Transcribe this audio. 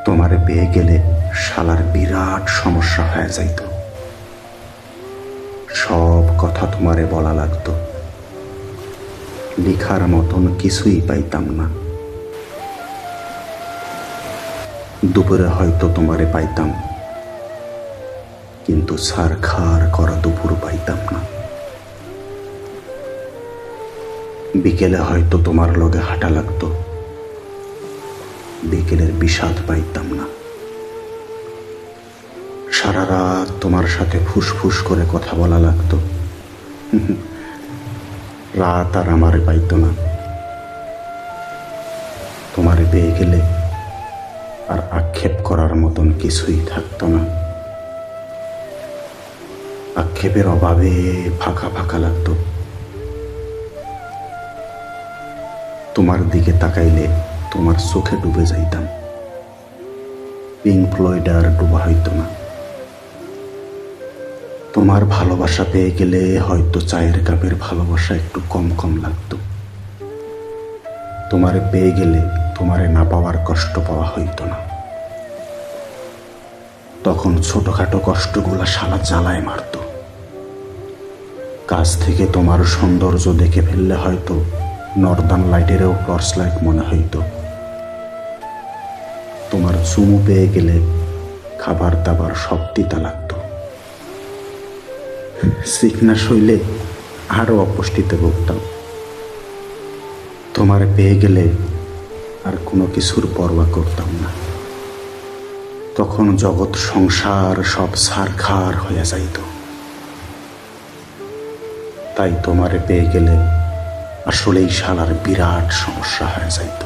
তোমারে পেয়ে গেলে শালার বিরাট সমস্যা হয়ে যাইত। সব কথা তোমারে বলা লাগতো, লিখার মতন কিছুই পাইতাম না। দুপুরে হয়তো তোমারে পাইতাম, কিন্তু ছারখার করা দুপুর পাইতাম না। বিকেলে হয়তো তোমার লগে হাঁটা লাগতো, বিকেলের বিষাদ পাইতাম না। সারা রাত তোমার সাথে ফুসফুস করে কথা বলা লাগতো, রাত আর আমারে পাইতো না। তোমারে পেয়ে গেলে আর আক্ষেপ করার মতন কিছুই থাকতো না। আক্ষেপের অভাবে ফাঁকা ফাঁকা লাগতো। তোমার দিকে তাকাইলে তোমার চোখে ডুবে যাইতাম। পিঙ্ক ফ্লয়েড আর ডুবা হইতো না। তোমার ভালোবাসা পেয়ে গেলে হয়তো চায়ের কাপের ভালোবাসা একটু কম কম লাগতো। তোমারে পেয়ে গেলে তোমারে না পাওয়ার কষ্ট পাওয়া হইতো না। তখন ছোটখাটো কষ্টগুলা শালা জ্বালায় মারত। কাছ থেকে তোমার সৌন্দর্য দেখে ফেললে হয়তো নর্দার্ন লাইটেরও টর্চ লাইট মনে হইতো। তোমার চুমু পেয়ে গেলে খাবার দাবার সব তিতা লাগতো। সিকনাস হইলে আরো অপুষ্টিতে ভুগতাম। তোমার পেয়ে গেলে আর কোনো কিছুর পরোয়া করতাম না। তখন জগৎ সংসার সব ছারখার হয়ে যাইত। তাই তোমারে পেয়ে গেলে আসলেই শালার বিরাট সমস্যা হয়ে যাইত।